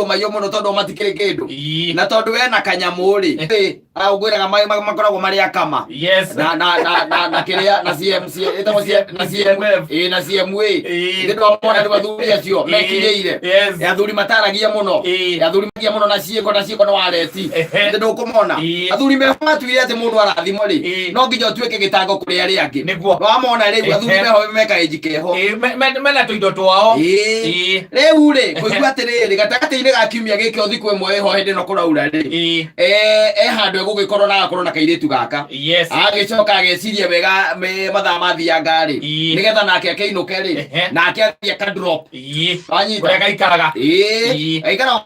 mayo muno tondu matikire kindu na tondu we na kanyamuri augwiraga mai makoragwo mari akama na kiria na CMC etamo na CMF na CMW ndio amona ni bathuri acio mekireire athuri mataragia muno na ciiko no wareti ndio ukumona athuri mefatuire ati mundu arathimo ri no nginya tuike gitango kuri ari angi niguo wamona ri athuri meho meka ejikeho mena tuindo twao riu ri kuigua atiriri gatagati-ini ga kiumia giki othiku imwe iho hindi no kuraura ri handu egugikorwo na gakorwo na kairitu gaka agicoka ageciria wega mathaa mathia ngari nigetha nake akeinuke ri nake athie ka drop anyita kuria gaikaraga aikara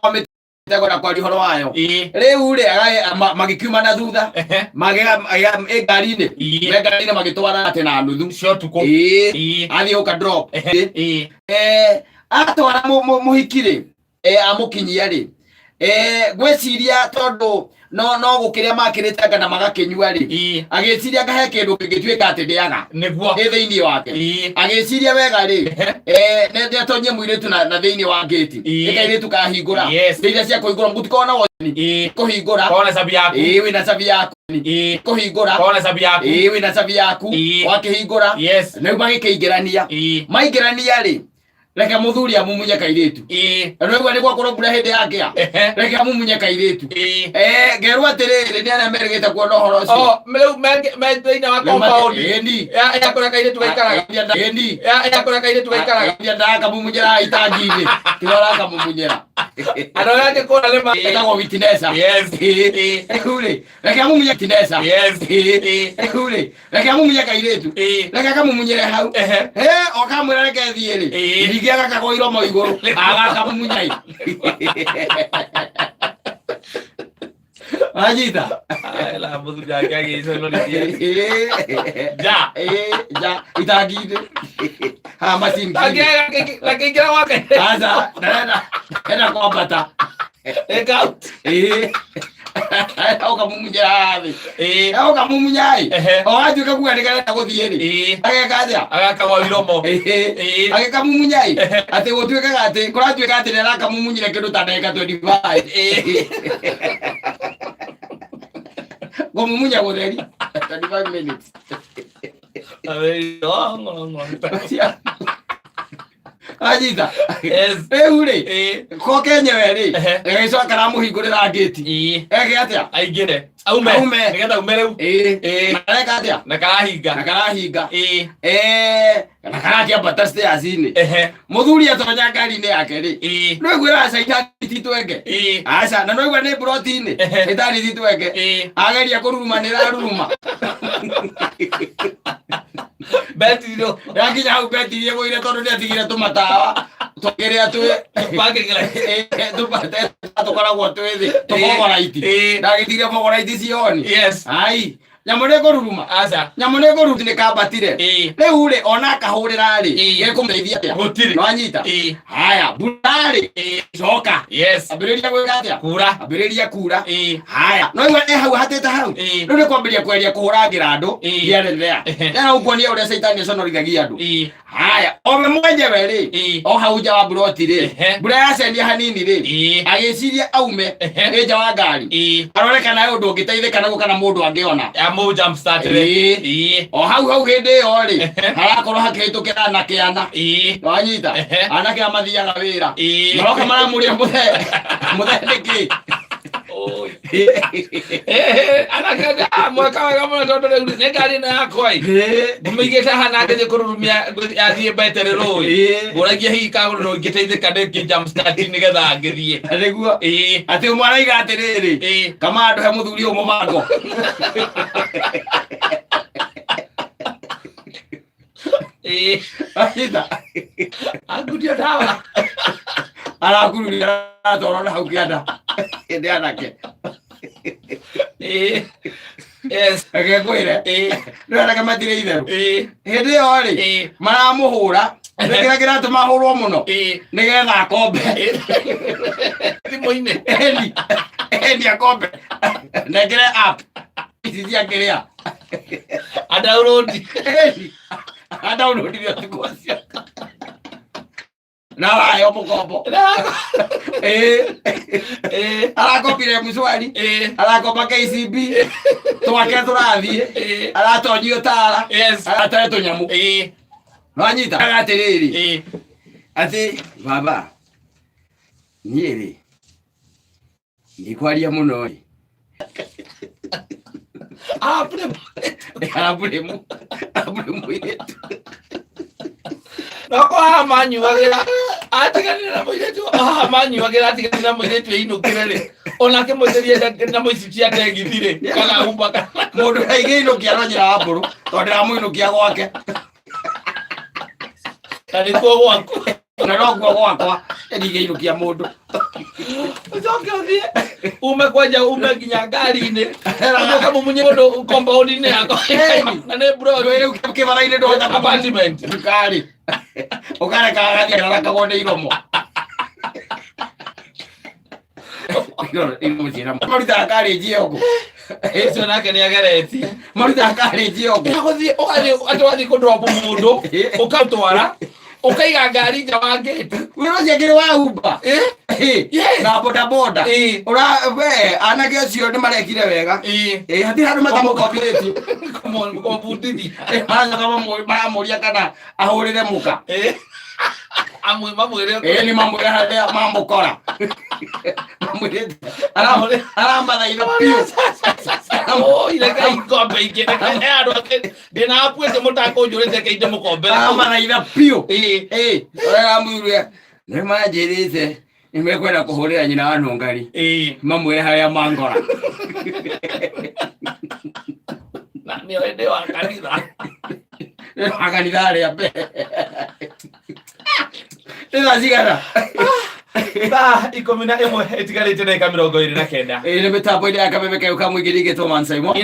tegora kwa rihoro wayo riu ri magikiuma na thutha ngari-ini magitwara ati na nuthu shotuko athie uka drop atwara muhikire amukinyia ri gweciria tondu no gukiria makirite kana magakinyua ri agiciria ngahe kindu kingituika ati ndiaga niguo thiini wake agiciria wega ri ne atonye muiritu na thiini wa gate ikairitu kahingura thiira cia kuhingura mutikona woni kuhingura kona sabi yaku wina sabi yaku kuhingura kona sabi yaku wina sabi yaku wakihingura na magikiingirania maingirania ri reke muthuri amumunye kairitu ndigwa nigwa kurobura hindi yake reke amumunye kairitu ngerwa atiriri ni ana merigite kuona horo ucio meu meina wa compound ya kora kairitu gaikaraga ya kora kairitu gaikaraga ndaka mumunyera itangi-ini kirora kamumunyera ano yake kora lema etagwo witnessa ekure reke amumunye tinessa ekure reke amumunye kairitu reke akamumunyere hau okamwira reke thiiri giaga kagoiro mo iguru aga kamumunyai ajita la mudu jaga gizo no ja itagide ha masin la kingira wake aza dada kwa bata eka ukamumunyai ukamumunyai oajuka kuandika guthiri agekaja agakawa iromo agekamumunyai ati gutuika ati kuratuika ati nera kamumunyire kindu ta ndeka 25 gomumunya gutheri 25 minutes ajita eure ko kenyewe ri egicoka na muhingurira ngati ege atia aingire aume nigetha umereu nareka atia nakarahinga na karakia bata stairs-ini muthuri atonya ngari-ini yake ri no igwira caita titwenge aca na no igwa ni protein itari titwenge ageria kururuma ni raruruma betiro yakinya hau betirie guire tondu ni atigire tumatawa tukiria tu bagikira tupate tukoragwo twithi tumogoraiti ndagitirie mogoraiti cioni ai nyamure kururuma aca nyamure kururuma ni kambatire riu ri ona kahurira ri gekumteithia atia gutiri no anyita haya burari coka ambiriria gwika atia ambiriria kura haya no igwa hau hatete hau riu ni kwambiria kweria kuhurangira andu giarethea na ukuonia uria caitani aconorithagia andu haya ome mwenyewe ri o hau nja wa buroti ri mbura yacenia hanini ri agiciria aume nja wa ngari arorekana undu ungiteithika naguo kana mundu angiona mo jump start ri o hau hindi yo ri harakorwo hakihitukira na kiana wanyita anake amathiaga wira maroka maramuria muthendeki anakada mwaka wega muno tondu riu ni ngari na yakwa ngumigite hana ngithi kururumia athie betere rui nguragia hihi kaguru ngiteithika ndiki jump start nigetha ngithie niguo ati mwaraiga atiriri kama andu he muthuri umo mango ajita agudia dawa arakururia atorona hau kianda ende anake agekwire ndona kama tire itheru hindi yo ri maramuhura ndikiragira ati mahurwo muno nigetha akombe thimo-ini endi akombe ndekire app cia kiria adownload ndio tukosia na wayo mukombo arakopire Mshwari arakopa KCB twake turathie aratonyio tara atare tunyamu no anyita agatiriri ati baba nyeri ndikwaria muno abule mu yetu nako amanyu wagira atiganira moiretu amanyu wagira atiganira moiretu inukire onake moirerie na moicitia tegithire kana umbaka mundu aigeino kiaronyira wamburu tondira muinukia gwake kani ko gwako na no gwakwa ndigeinokia mundu ucoke umekwaja umekinya ngari-ini kama munye mundu compound-ini yako na ne bro wewe ukibara-ini ndo apartment ngari ukareka gathi na kagonde iromo marita ngari njiogo icio nake ni agereti marita ngari njiogo naguthie atwathi kundropu mundu ukatwara ukaiga ngari nja wa gate wiro ciakiri wa Uber na boda boda ura we anake acio ni marekire wega hati handu matamukombirĩtio komputiti hanya kama mamuria kana ahurire muka amwe mamwire ni mamwire haria mamukora mamwire aramathaitha piu ireka ikombe ingine andũ ndĩna apuĩte mũtako njũrĩte keinde mũkombera aramathaitha piu ũrĩa amwĩrire nĩmanjĩrĩte nimekwenda kũhũrĩra nyina wa Nũngari mamwĩre harĩa mangora na nĩ hĩndĩ wa kanitha arĩa mbere ĩna cigana thaa 11 ĩtigarĩte ndagĩka 29 nĩ mĩtambo-inĩ ya kameme kau ka mũingĩ ningĩtwo Man Simon